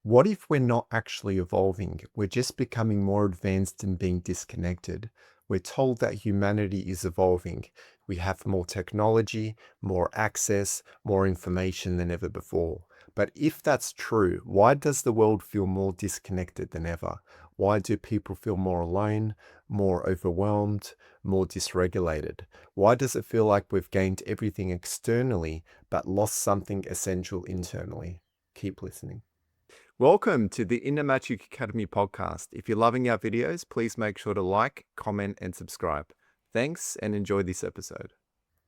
What if we're not actually evolving? We're just becoming more advanced and being disconnected. We're told that humanity is evolving. We have more technology, more access, more information than ever before. But if that's true, why does the world feel more disconnected than ever? Why do people feel more alone, more overwhelmed, more dysregulated? Why does it feel like we've gained everything externally but lost something essential internally? Keep listening. Welcome to the Inner Magic Academy podcast. If you're loving our videos, please make sure to like, comment, and subscribe. Thanks and enjoy this episode.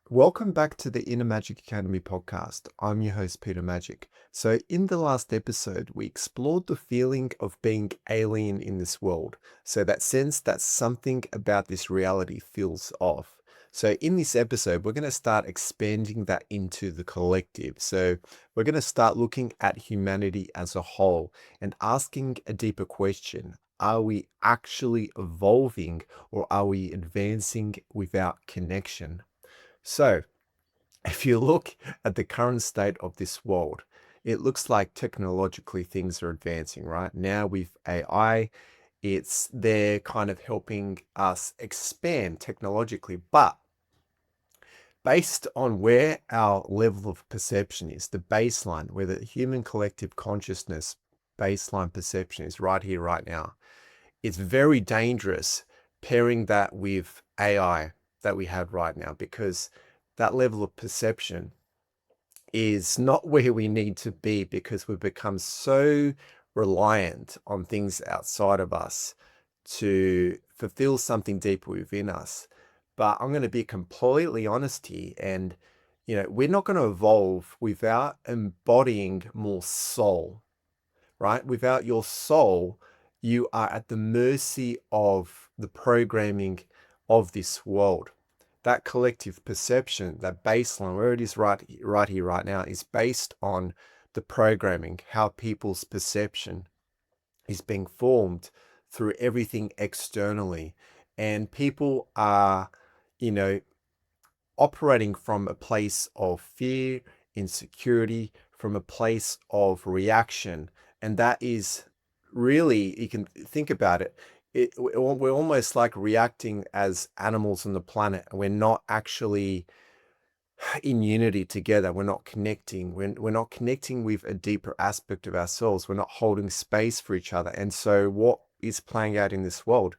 Welcome back to the Inner Magic Academy podcast. I'm your host, Peter Magic. So, in the last episode, we explored the feeling of being alien in this world. So, that sense that something about this reality feels off. So, in this episode, we're going to start expanding that into the collective. So, we're going to start looking at humanity as a whole and asking a deeper question. Are we actually evolving or are we advancing without connection? So, if you look at the current state of this world, it looks like technologically things are advancing, right? Now with AI, it's there kind of helping us expand technologically, but based on where our level of perception is, the baseline, where the human collective consciousness baseline perception is right here, right now, it's very dangerous pairing that with AI that we have right now, because that level of perception is not where we need to be, because we've become so reliant on things outside of us to fulfill something deeper within us. But I'm going to be completely honest here, and we're not going to evolve without embodying more soul, right? Without your soul, you are at the mercy of the programming of this world. That collective perception, that baseline, where it is right here, right now, is based on the programming, how people's perception is being formed through everything externally. And people are, you know, operating from a place of fear, insecurity, from a place of reaction. And that is really, you can think about it, we're almost like reacting as animals on the planet. We're not actually in unity together. We're not connecting. We're not connecting with a deeper aspect of ourselves. We're not holding space for each other. And so what is playing out in this world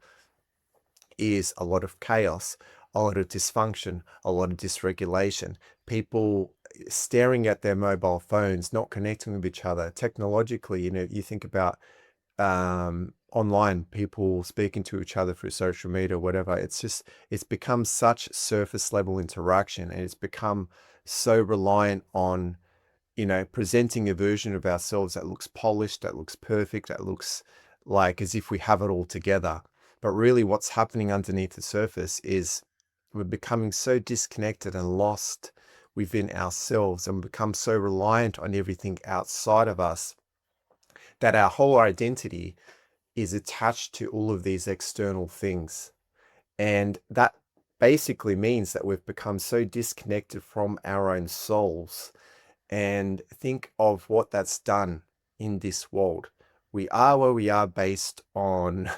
is a lot of chaos, a lot of dysfunction, a lot of dysregulation, people staring at their mobile phones, not connecting with each other. Technologically, you think about online, people speaking to each other through social media, whatever. It's become such surface level interaction, and it's become so reliant on, presenting a version of ourselves that looks polished, that looks perfect, that looks like as if we have it all together. But really, what's happening underneath the surface is we're becoming so disconnected and lost within ourselves, and become so reliant on everything outside of us that our whole identity is attached to all of these external things. And that basically means that we've become so disconnected from our own souls. And think of what that's done in this world. We are where we are based on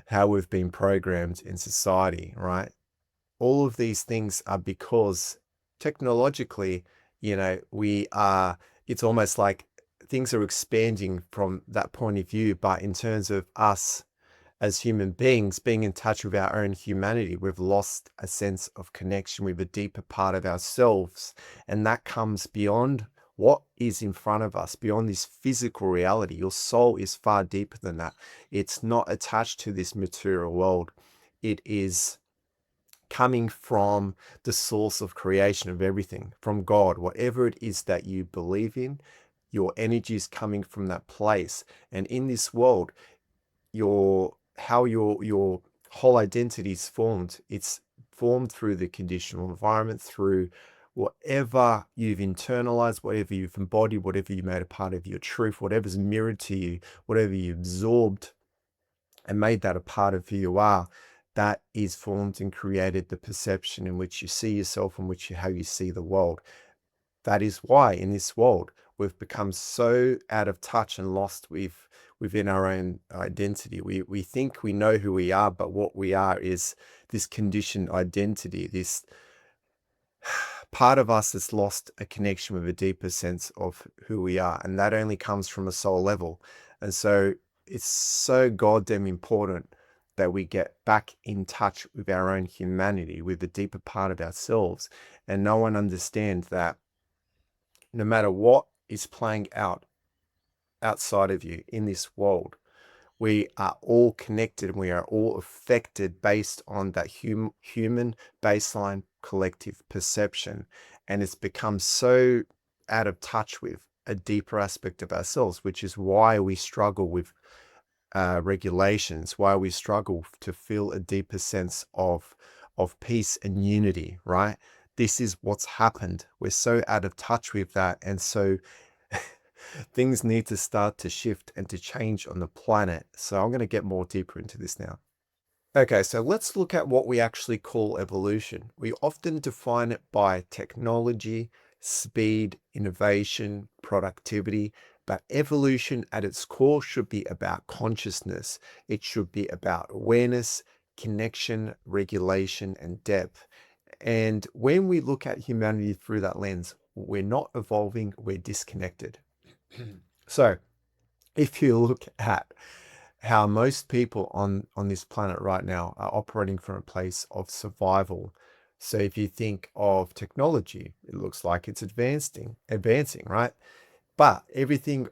how we've been programmed in society, right? All of these things are because technologically, it's almost like things are expanding from that point of view. But in terms of us as human beings being in touch with our own humanity, we've lost a sense of connection with a deeper part of ourselves. And that comes beyond what is in front of us, beyond this physical reality. Your soul is far deeper than that. It's not attached to this material world. It is coming from the source of creation of everything, from God. Whatever it is that you believe in, your energy is coming from that place. And in this world, your whole identity is formed. It's formed through the conditional environment, through whatever you've internalized, whatever you've embodied, whatever you made a part of your truth, whatever's mirrored to you, whatever you absorbed and made that a part of who you are. That is formed and created the perception in which you see yourself and how you see the world. That is why in this world, we've become so out of touch and lost within our own identity. We think we know who we are, but what we are is this conditioned identity, this part of us that's lost a connection with a deeper sense of who we are. And that only comes from a soul level. And so it's so goddamn important that we get back in touch with our own humanity, with the deeper part of ourselves. And no one understands that no matter what is playing out outside of you in this world, we are all connected and we are all affected based on that human baseline collective perception. And it's become so out of touch with a deeper aspect of ourselves, which is why we struggle with regulations, why we struggle to feel a deeper sense of peace and unity, right? This is what's happened. We're so out of touch with that. And so things need to start to shift and to change on the planet. So I'm going to get more deeper into this now. Okay, so let's look at what we actually call evolution. We often define it by technology, speed, innovation, productivity, but evolution at its core should be about consciousness. It should be about awareness, connection, regulation, and depth. And when we look at humanity through that lens, we're not evolving, we're disconnected. So if you look at how most people on this planet right now are operating from a place of survival. So if you think of technology, it looks like it's advancing, right? But everything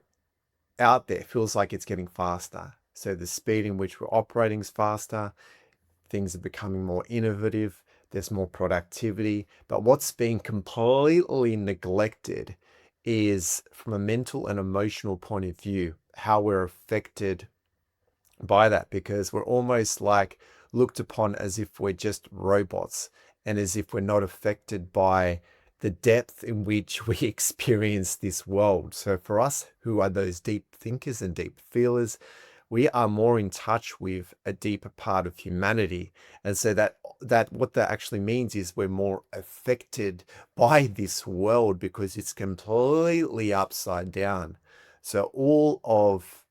out there feels like it's getting faster. So the speed in which we're operating is faster. Things are becoming more innovative. There's more productivity. But what's being completely neglected is, from a mental and emotional point of view, how we're affected by that, because we're almost like looked upon as if we're just robots and as if we're not affected by the depth in which we experience this world. So for us who are those deep thinkers and deep feelers, we are more in touch with a deeper part of humanity. And so that what that actually means is we're more affected by this world because it's completely upside down. So all of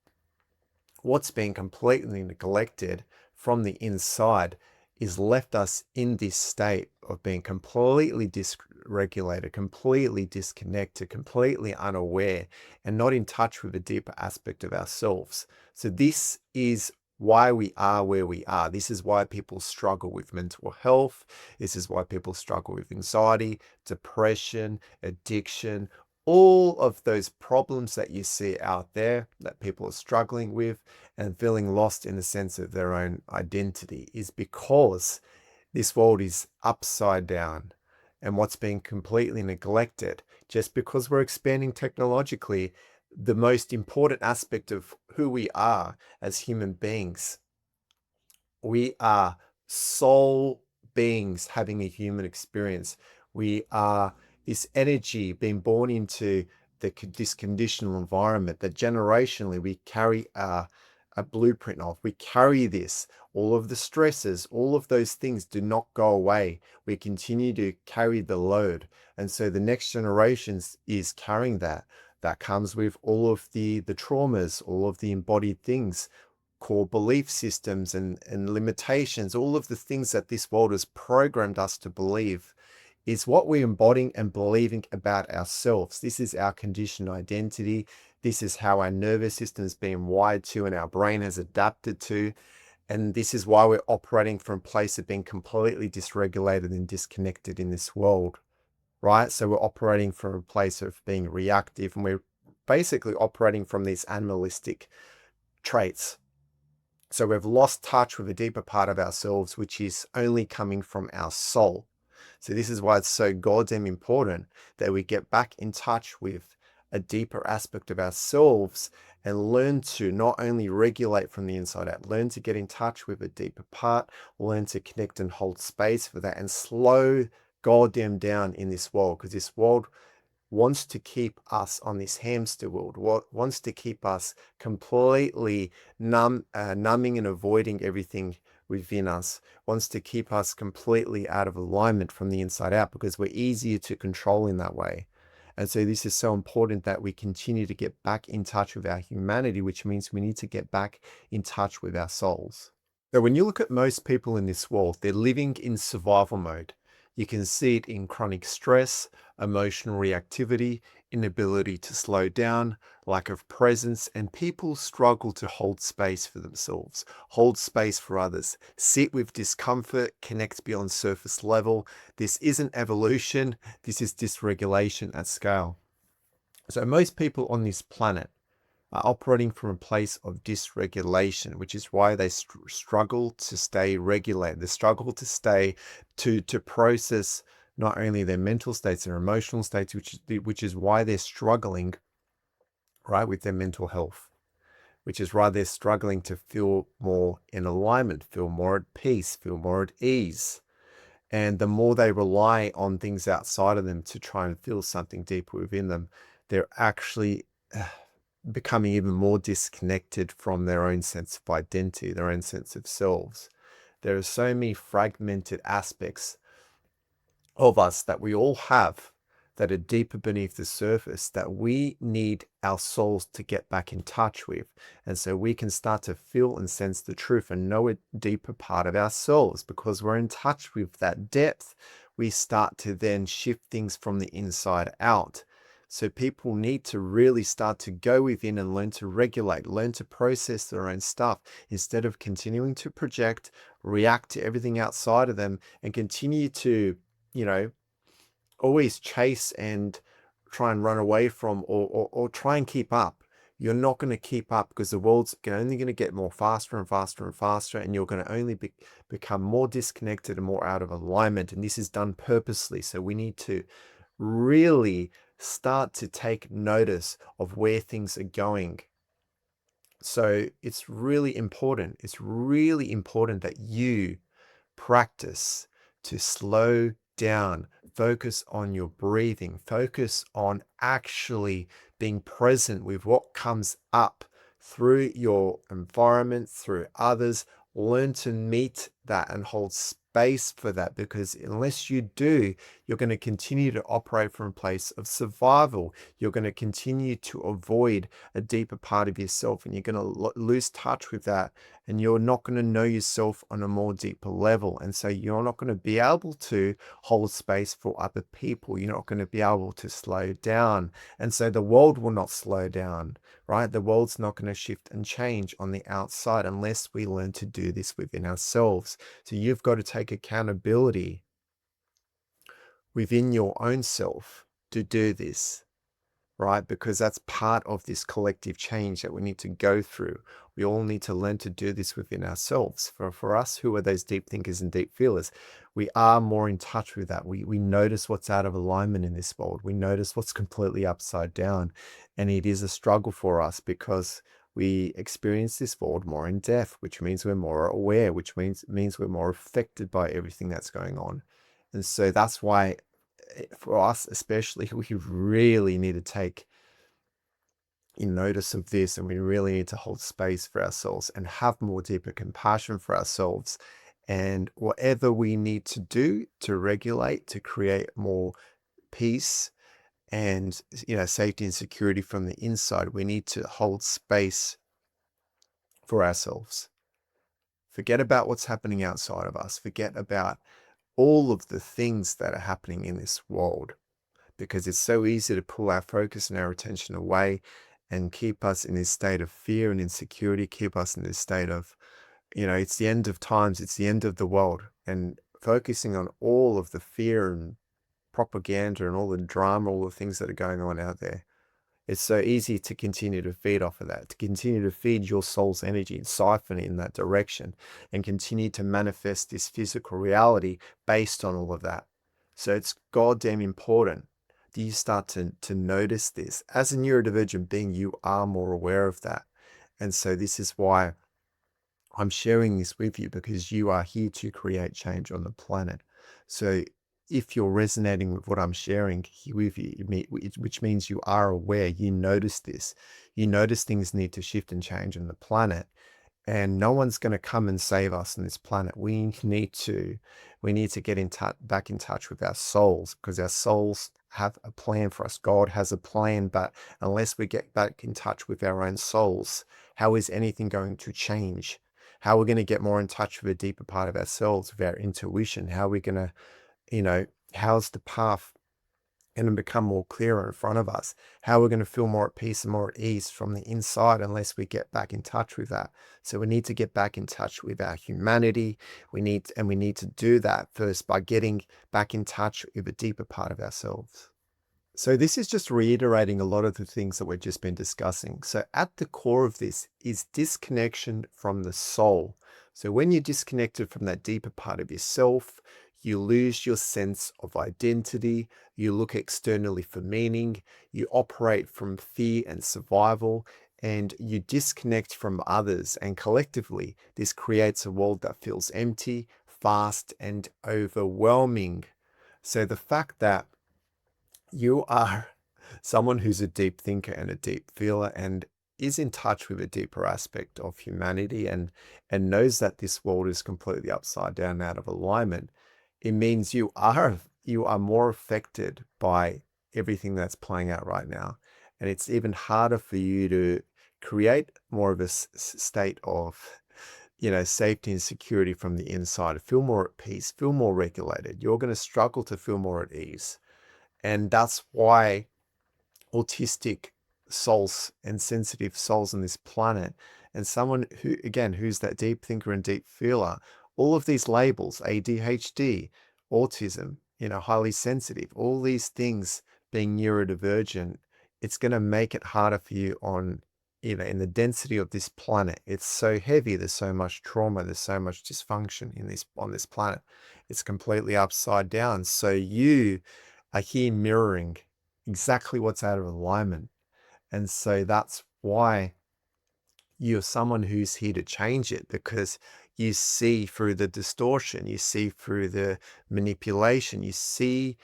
what's been completely neglected from the inside is left us in this state of being completely dysregulated, completely disconnected, completely unaware, and not in touch with a deeper aspect of ourselves. So this is why we are where we are. This is why people struggle with mental health. This is why people struggle with anxiety, depression, addiction, all of those problems that you see out there that people are struggling with and feeling lost in the sense of their own identity is because this world is upside down. And what's being completely neglected, just because we're expanding technologically, the most important aspect of who we are as human beings, we are soul beings having a human experience. We are this energy being born into this conditional environment that generationally we carry a blueprint of. We carry this. All of the stresses, all of those things do not go away. We continue to carry the load. And so the next generations is carrying that. That comes with all of the traumas, all of the embodied things, core belief systems and limitations, all of the things that this world has programmed us to believe is what we're embodying and believing about ourselves. This is our conditioned identity. This is how our nervous system has been wired to and our brain has adapted to. And this is why we're operating from a place of being completely dysregulated and disconnected in this world, right? So we're operating from a place of being reactive and we're basically operating from these animalistic traits. So we've lost touch with a deeper part of ourselves, which is only coming from our soul. So this is why it's so goddamn important that we get back in touch with a deeper aspect of ourselves and learn to not only regulate from the inside out, learn to get in touch with a deeper part, learn to connect and hold space for that and slow goddamn down in this world, because this world wants to keep us on this hamster wheel, wants to keep us completely numbing and avoiding everything within us, wants to keep us completely out of alignment from the inside out because we're easier to control in that way. And so this is so important that we continue to get back in touch with our humanity, which means we need to get back in touch with our souls. So when you look at most people in this world, they're living in survival mode. You can see it in chronic stress, emotional reactivity, inability to slow down, lack of presence, and people struggle to hold space for themselves, hold space for others, sit with discomfort, connect beyond surface level. This isn't evolution, this is dysregulation at scale. So most people on this planet are operating from a place of dysregulation, which is why they struggle to stay regulated. They struggle to stay to process not only their mental states, their emotional states, which is why they're struggling, right, with their mental health, which is why they're struggling to feel more in alignment, feel more at peace, feel more at ease. And the more they rely on things outside of them to try and feel something deeper within them, they're actually becoming even more disconnected from their own sense of identity, their own sense of selves. There are so many fragmented aspects of us that we all have that are deeper beneath the surface that we need our souls to get back in touch with. And so we can start to feel and sense the truth and know a deeper part of ourselves because we're in touch with that depth. We start to then shift things from the inside out. So people need to really start to go within and learn to regulate, learn to process their own stuff instead of continuing to project, react to everything outside of them and continue to, you know, always chase and try and run away from or try and keep up. You're not going to keep up because the world's only going to get more faster and faster and faster, and you're going to only become more disconnected and more out of alignment. And this is done purposely. So we need to really start to take notice of where things are going. So it's really important. It's really important that you practice to slow down, focus on your breathing, focus on actually being present with what comes up through your environment, through others. Learn to meet that and hold space for that because unless you do, you're going to continue to operate from a place of survival. You're going to continue to avoid a deeper part of yourself and you're going to lose touch with that and you're not going to know yourself on a more deeper level. And so you're not going to be able to hold space for other people. You're not going to be able to slow down. And so the world will not slow down, right? The world's not going to shift and change on the outside unless we learn to do this within ourselves. So you've got to take accountability within your own self to do this, right? Because that's part of this collective change that we need to go through. We all need to learn to do this within ourselves. For us who are those deep thinkers and deep feelers, we are more in touch with that. We notice what's out of alignment in this world. We notice what's completely upside down. And it is a struggle for us because we experience this world more in depth, which means we're more aware, which means we're more affected by everything that's going on. And so that's why for us especially, we really need to take notice of this and we really need to hold space for ourselves and have more deeper compassion for ourselves. And whatever we need to do to regulate, to create more peace and safety and security from the inside, we need to hold space for ourselves. Forget about what's happening outside of us. Forget about all of the things that are happening in this world. Because it's so easy to pull our focus and our attention away and keep us in this state of fear and insecurity, keep us in this state of, it's the end of times, it's the end of the world. And focusing on all of the fear and propaganda and all the drama, all the things that are going on out there. It's so easy to continue to feed off of that, to continue to feed your soul's energy and siphon it in that direction and continue to manifest this physical reality based on all of that. So it's goddamn important that you start to notice this. As a neurodivergent being, you are more aware of that. And so this is why I'm sharing this with you because you are here to create change on the planet. So if you're resonating with what I'm sharing here with you, which means you are aware, you notice this, you notice things need to shift and change on the planet. and no one's going to come and save us on this planet. We need to get back in touch with our souls, because our souls have a plan for us. God has a plan, but unless we get back in touch with our own souls, how is anything going to change? How are we going to get more in touch with a deeper part of ourselves, with our intuition? How are we going to, how's the path going to become more clearer in front of us? How we're going to feel more at peace and more at ease from the inside unless we get back in touch with that. So we need to get back in touch with our humanity. We need to do that first by getting back in touch with a deeper part of ourselves. So this is just reiterating a lot of the things that we've just been discussing. So at the core of this is disconnection from the soul. So when you're disconnected from that deeper part of yourself, you lose your sense of identity, you look externally for meaning, you operate from fear and survival, and you disconnect from others. And collectively, this creates a world that feels empty, fast, and overwhelming. So the fact that you are someone who's a deep thinker and a deep feeler and is in touch with a deeper aspect of humanity, and knows that this world is completely upside down, out of alignment. It means you are more affected by everything that's playing out right now, and it's even harder for you to create more of a state of safety and security from the inside. Feel more at peace, feel more regulated. You're going to struggle to feel more at ease. And that's why autistic souls and sensitive souls on this planet, and someone who, again, who's that deep thinker and deep feeler, all of these labels, ADHD, autism, highly sensitive, all these things being neurodivergent, it's going to make it harder for you in the density of this planet. It's so heavy. There's so much trauma. There's so much dysfunction on this planet. It's completely upside down. So you are here mirroring exactly what's out of alignment. And so that's why you're someone who's here to change it, because you see through the distortion, you see through the manipulation, you see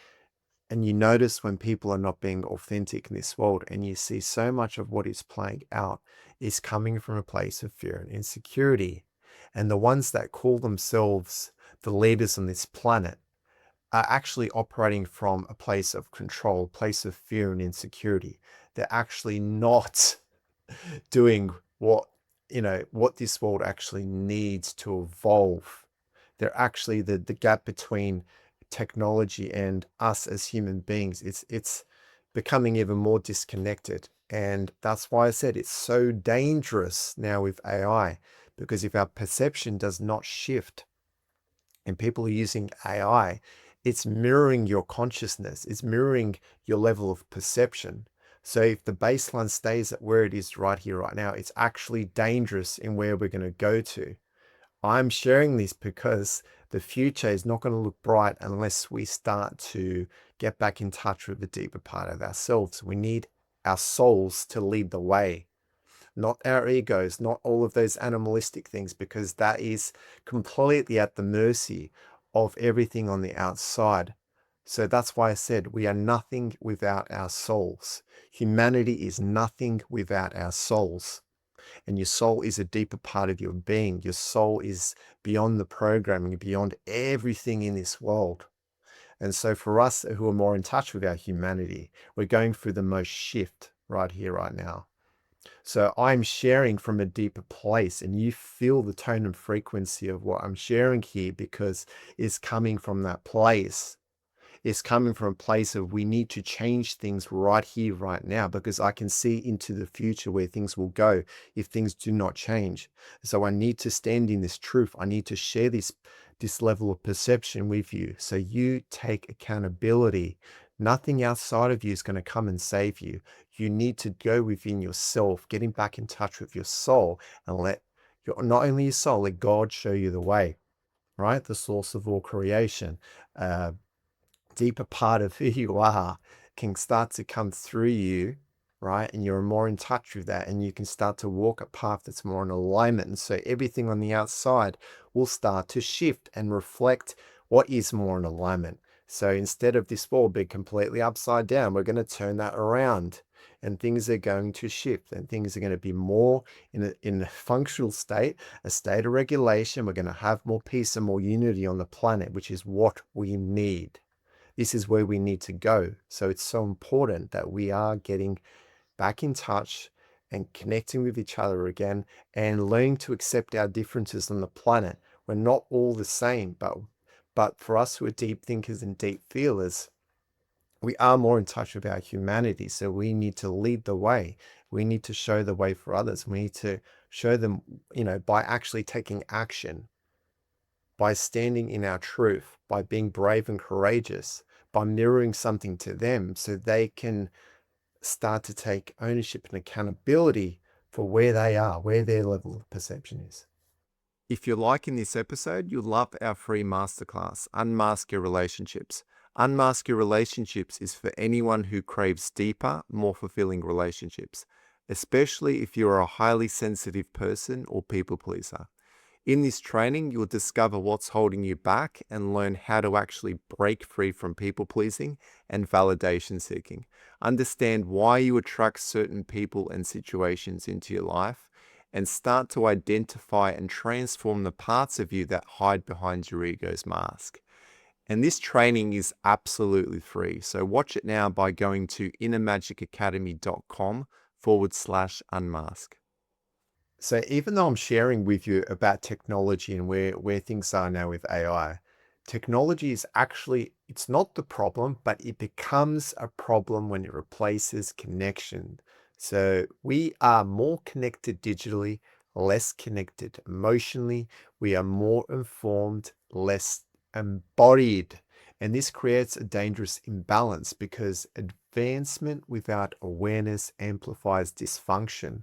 and you notice when people are not being authentic in this world, and you see so much of what is playing out is coming from a place of fear and insecurity. And the ones that call themselves the leaders on this planet are actually operating from a place of control, a place of fear and insecurity. They're actually not doing what this world actually needs to evolve. They're actually the gap between technology and us as human beings. It's becoming even more disconnected. And that's why I said it's so dangerous now with AI, because if our perception does not shift and people are using AI, it's mirroring your consciousness, it's mirroring your level of perception. So if the baseline stays at where it is right here, right now, it's actually dangerous in where we're going to go to. I'm sharing this because the future is not going to look bright unless we start to get back in touch with the deeper part of ourselves. We need our souls to lead the way, not our egos, not all of those animalistic things, because that is completely at the mercy of everything on the outside. So that's why I said we are nothing without our souls. Humanity is nothing without our souls. And your soul is a deeper part of your being. Your soul is beyond the programming, beyond everything in this world. And so for us who are more in touch with our humanity, we're going through the most shift right here, right now. So I'm sharing from a deeper place, and you feel the tone and frequency of what I'm sharing here, because it's coming from that place. It's coming from a place of we need to change things right here, right now, because I can see into the future where things will go if things do not change. So I need to stand in this truth. I need to share this level of perception with you, so you take accountability. Nothing outside of you is going to come and save you. You need to go within yourself, getting back in touch with your soul, and let not only your soul, let God show you the way, right? The source of all creation. Deeper part of who you are can start to come through you, right? And you're more in touch with that, and you can start to walk a path that's more in alignment. And so everything on the outside will start to shift and reflect what is more in alignment. So instead of this world being completely upside down, we're going to turn that around. and things are going to shift, and things are going to be more in a functional state, a state of regulation. We're going to have more peace and more unity on the planet, which is what we need. This is where we need to go. So it's so important that we are getting back in touch and connecting with each other again and learning to accept our differences on the planet. We're not all the same, but for us who are deep thinkers and deep feelers, we are more in touch with our humanity. So we need to lead the way. We need to show the way for others. We need to show them, by actually taking action, by standing in our truth, by being brave and courageous, by mirroring something to them so they can start to take ownership and accountability for where they are, where their level of perception is. If you're liking this episode, you'll love our free masterclass, Unmask Your Relationships. Unmask Your Relationships is for anyone who craves deeper, more fulfilling relationships, especially if you're a highly sensitive person or people pleaser. In this training, you'll discover what's holding you back and learn how to actually break free from people pleasing and validation seeking. Understand why you attract certain people and situations into your life, and start to identify and transform the parts of you that hide behind your ego's mask. And this training is absolutely free. So watch it now by going to innermagicacademy.com/unmask. So even though I'm sharing with you about technology and where things are now with AI, technology is actually, it's not the problem, but it becomes a problem when it replaces connection. So we are more connected digitally, less connected emotionally. We are more informed, less embodied. And this creates a dangerous imbalance because advancement without awareness amplifies dysfunction.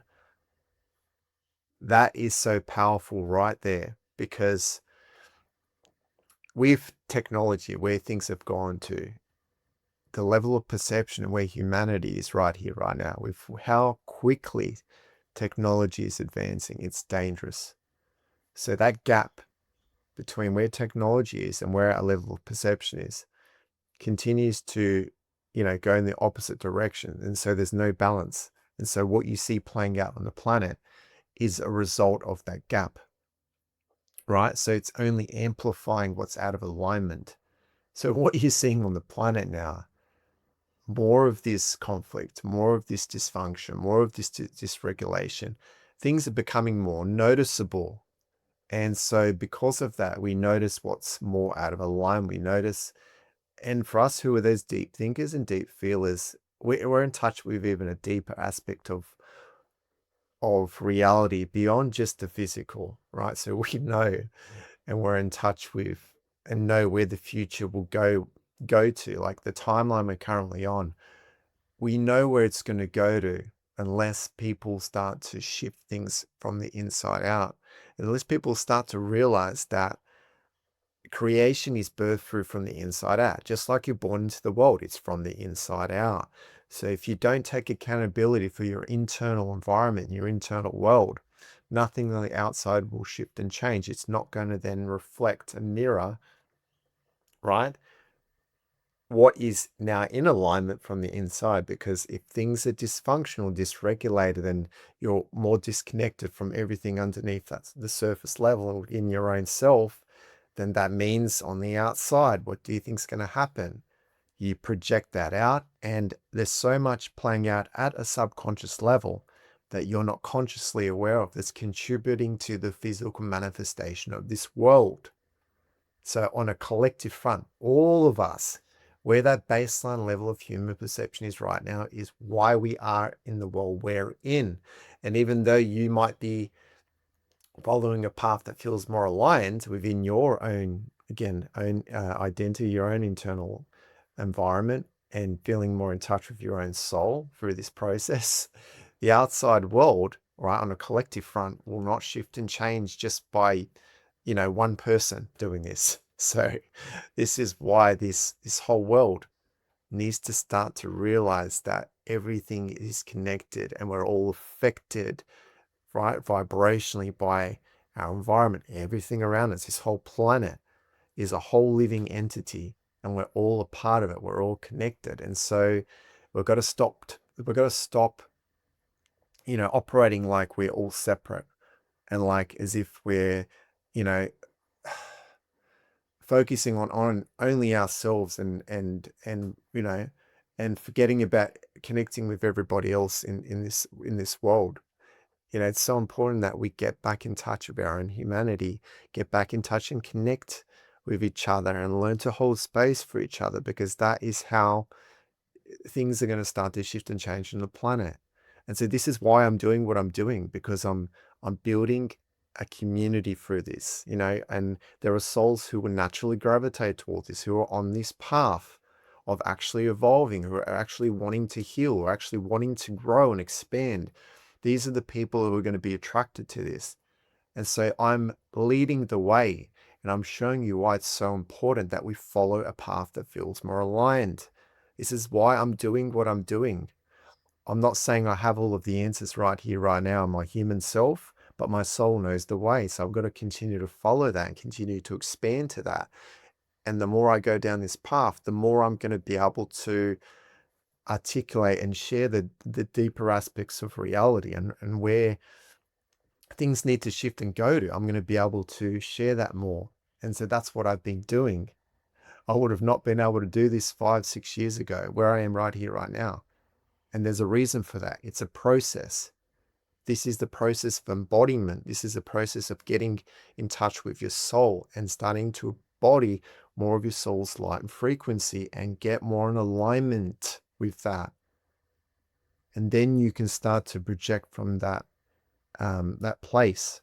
That is so powerful right there, because with technology, where things have gone to, the level of perception and where humanity is right here, right now, with how quickly technology is advancing, it's dangerous. So that gap between where technology is and where our level of perception is continues to, go in the opposite direction. And so there's no balance. And so what you see playing out on the planet is a result of that gap. Right? So it's only amplifying what's out of alignment. So what you're seeing on the planet now, more of this conflict, more of this dysfunction, more of this dysregulation, things are becoming more noticeable. And so because of that, we notice what's more out of alignment. We notice, and for us who are those deep thinkers and deep feelers, we're in touch with even a deeper aspect of reality beyond just the physical, right? So we know and we're in touch with and know where the future will go to, like the timeline we're currently on. We know where it's going to go to unless people start to shift things from the inside out. Unless people start to realize that creation is birthed through from the inside out. Just like you're born into the world, it's from the inside out. So if you don't take accountability for your internal environment, your internal world, nothing on the outside will shift and change. It's not going to then reflect and mirror, right, what is now in alignment from the inside. Because if things are dysfunctional, dysregulated, and you're more disconnected from everything underneath that's the surface level in your own self, then that means on the outside, what do you think is going to happen? You project that out, and there's so much playing out at a subconscious level that you're not consciously aware of that's contributing to the physical manifestation of this world. So on a collective front, all of us, where that baseline level of human perception is right now is why we are in the world we're in. And even though you might be following a path that feels more aligned within your own, again, own identity, your own internal environment, and feeling more in touch with your own soul through this process, the outside world, right, on a collective front will not shift and change just by, one person doing this. So this is why this whole world needs to start to realize that everything is connected and we're all affected, right, vibrationally by our environment. Everything around us, this whole planet is a whole living entity, and we're all a part of it. We're all connected. And so we've got to stop we've got to stop, operating like we're all separate and like as if we're, you know, focusing on only ourselves and forgetting about connecting with everybody else in this world. It's so important that we get back in touch with our own humanity, get back in touch and connect with each other and learn to hold space for each other, because that is how things are going to start to shift and change on the planet. And so this is why I'm doing what I'm doing, because I'm building a community through this, and there are souls who will naturally gravitate towards this, who are on this path of actually evolving, who are actually wanting to heal, or actually wanting to grow and expand. These are the people who are going to be attracted to this. And so I'm leading the way, and I'm showing you why it's so important that we follow a path that feels more aligned. This is why I'm doing what I'm doing. I'm not saying I have all of the answers right here, right now, in my human self, but my soul knows the way. So I've got to continue to follow that and continue to expand to that. And the more I go down this path, the more I'm going to be able to articulate and share the deeper aspects of reality, and where things need to shift and go to. I'm going to be able to share that more. And so that's what I've been doing. I would have not been able to do this 5, 6 years ago, where I am right here, right now. And there's a reason for that. It's a process. This is the process of embodiment. This is a process of getting in touch with your soul and starting to embody more of your soul's light and frequency and get more in alignment with that. And then you can start to project from that place.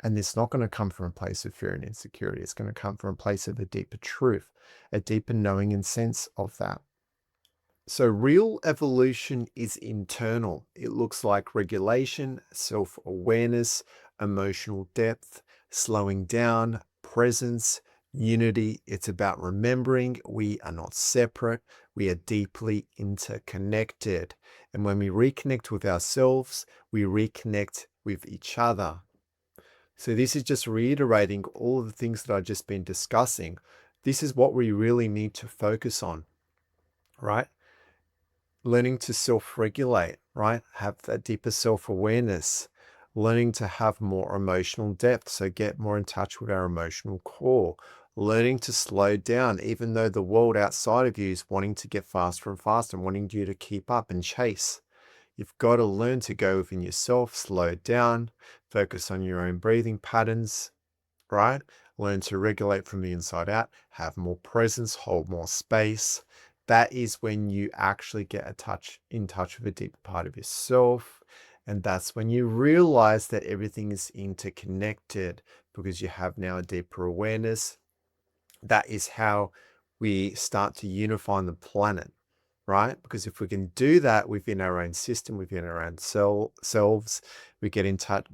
And it's not going to come from a place of fear and insecurity. It's going to come from a place of a deeper truth, a deeper knowing and sense of that. So real evolution is internal. It looks like regulation, self-awareness, emotional depth, slowing down, presence, unity. It's about remembering we are not separate. We are deeply interconnected. And when we reconnect with ourselves, we reconnect with each other. So this is just reiterating all of the things that I've just been discussing. This is what we really need to focus on, right? Learning to self-regulate, right? Have that deeper self-awareness, learning to have more emotional depth. So get more in touch with our emotional core, learning to slow down, even though the world outside of you is wanting to get faster and faster and wanting you to keep up and chase. You've got to learn to go within yourself, slow down, focus on your own breathing patterns, right? Learn to regulate from the inside out, have more presence, hold more space. That is when you actually get in touch with a deeper part of yourself. And that's when you realize that everything is interconnected, because you have now a deeper awareness. That is how we start to unify on the planet, right? Because if we can do that within our own system, within our own selves, we get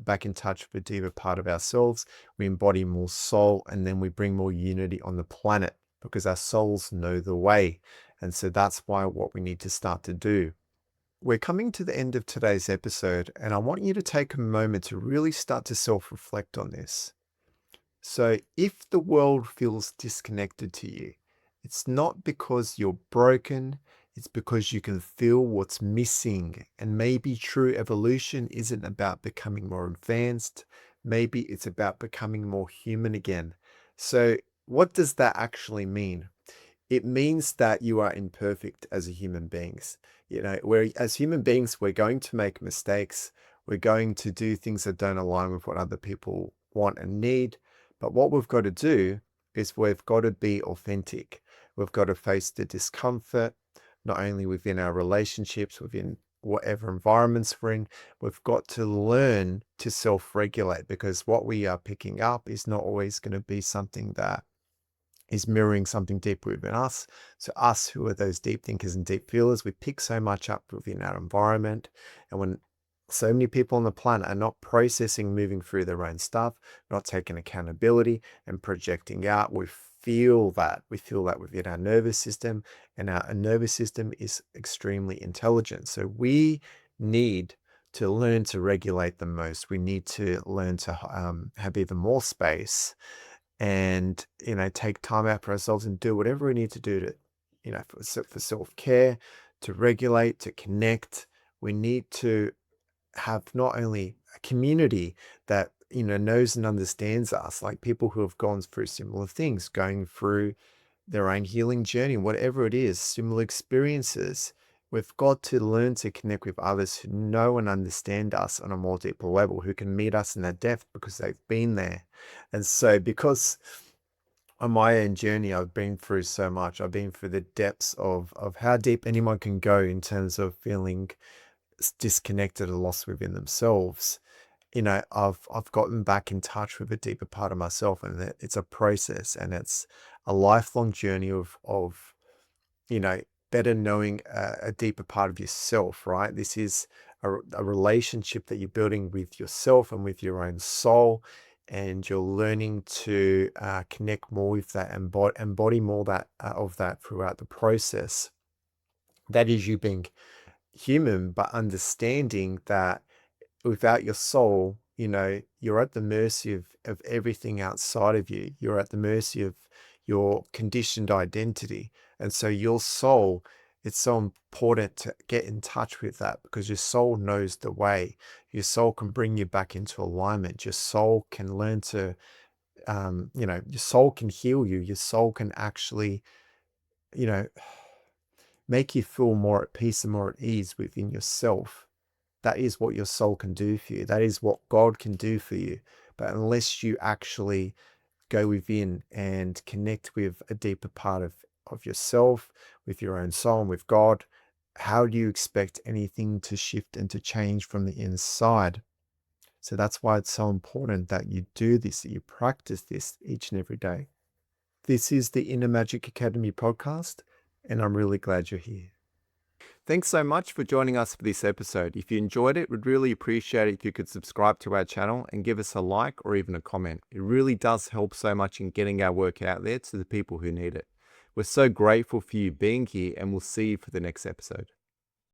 back in touch with a deeper part of ourselves, we embody more soul, and then we bring more unity on the planet, because our souls know the way. And so that's what we need to start to do. We're coming to the end of today's episode, and I want you to take a moment to really start to self-reflect on this. So if the world feels disconnected to you, it's not because you're broken, it's because you can feel what's missing. And maybe true evolution isn't about becoming more advanced. Maybe it's about becoming more human again. So what does that actually mean? It means that you are imperfect as a human beings. As human beings, we're going to make mistakes. We're going to do things that don't align with what other people want and need. But what we've got to do is we've got to be authentic. We've got to face the discomfort, not only within our relationships, within whatever environments we're in. We've got to learn to self-regulate, because what we are picking up is not always going to be something that is mirroring something deeper within us. So us, who are those deep thinkers and deep feelers, we pick so much up within our environment. And when so many people on the planet are not processing, moving through their own stuff, not taking accountability and projecting out, we feel that. We feel that within our nervous system, and our nervous system is extremely intelligent. So we need to learn to regulate the most. We need to learn to have even more space, and take time out for ourselves and do whatever we need to do to for self-care, to regulate, to connect, We need to have not only a community that, knows and understands us, like people who have gone through similar things, going through their own healing journey, whatever it is, similar experiences. We've got to learn to connect with others who know and understand us on a more deeper level, who can meet us in that depth because they've been there. And so, because on my own journey, I've been through so much. I've been through the depths of how deep anyone can go in terms of feeling disconnected or lost within themselves. I've gotten back in touch with a deeper part of myself, and that it's a process, and it's a lifelong journey of you know, better knowing a deeper part of yourself, right? This is a relationship that you're building with yourself and with your own soul, and you're learning to connect more with that and embody more of that throughout the process. That is you being human, but understanding that without your soul, you're at the mercy of everything outside of you. You're at the mercy of your conditioned identity. And so your soul, it's so important to get in touch with that, because your soul knows the way. Your soul can bring you back into alignment. Your soul can learn to, your soul can heal you. Your soul can actually, you know, make you feel more at peace and more at ease within yourself. That is what your soul can do for you. That is what God can do for you. But unless you actually go within and connect with a deeper part of yourself, with your own soul and with God, how do you expect anything to shift and to change from the inside? So that's why it's so important that you do this, that you practice this each and every day. This is the Inner Magic Academy podcast, and I'm really glad you're here. Thanks so much for joining us for this episode. If you enjoyed it, we'd really appreciate it if you could subscribe to our channel and give us a like or even a comment. It really does help so much in getting our work out there to the people who need it. We're so grateful for you being here, and we'll see you for the next episode.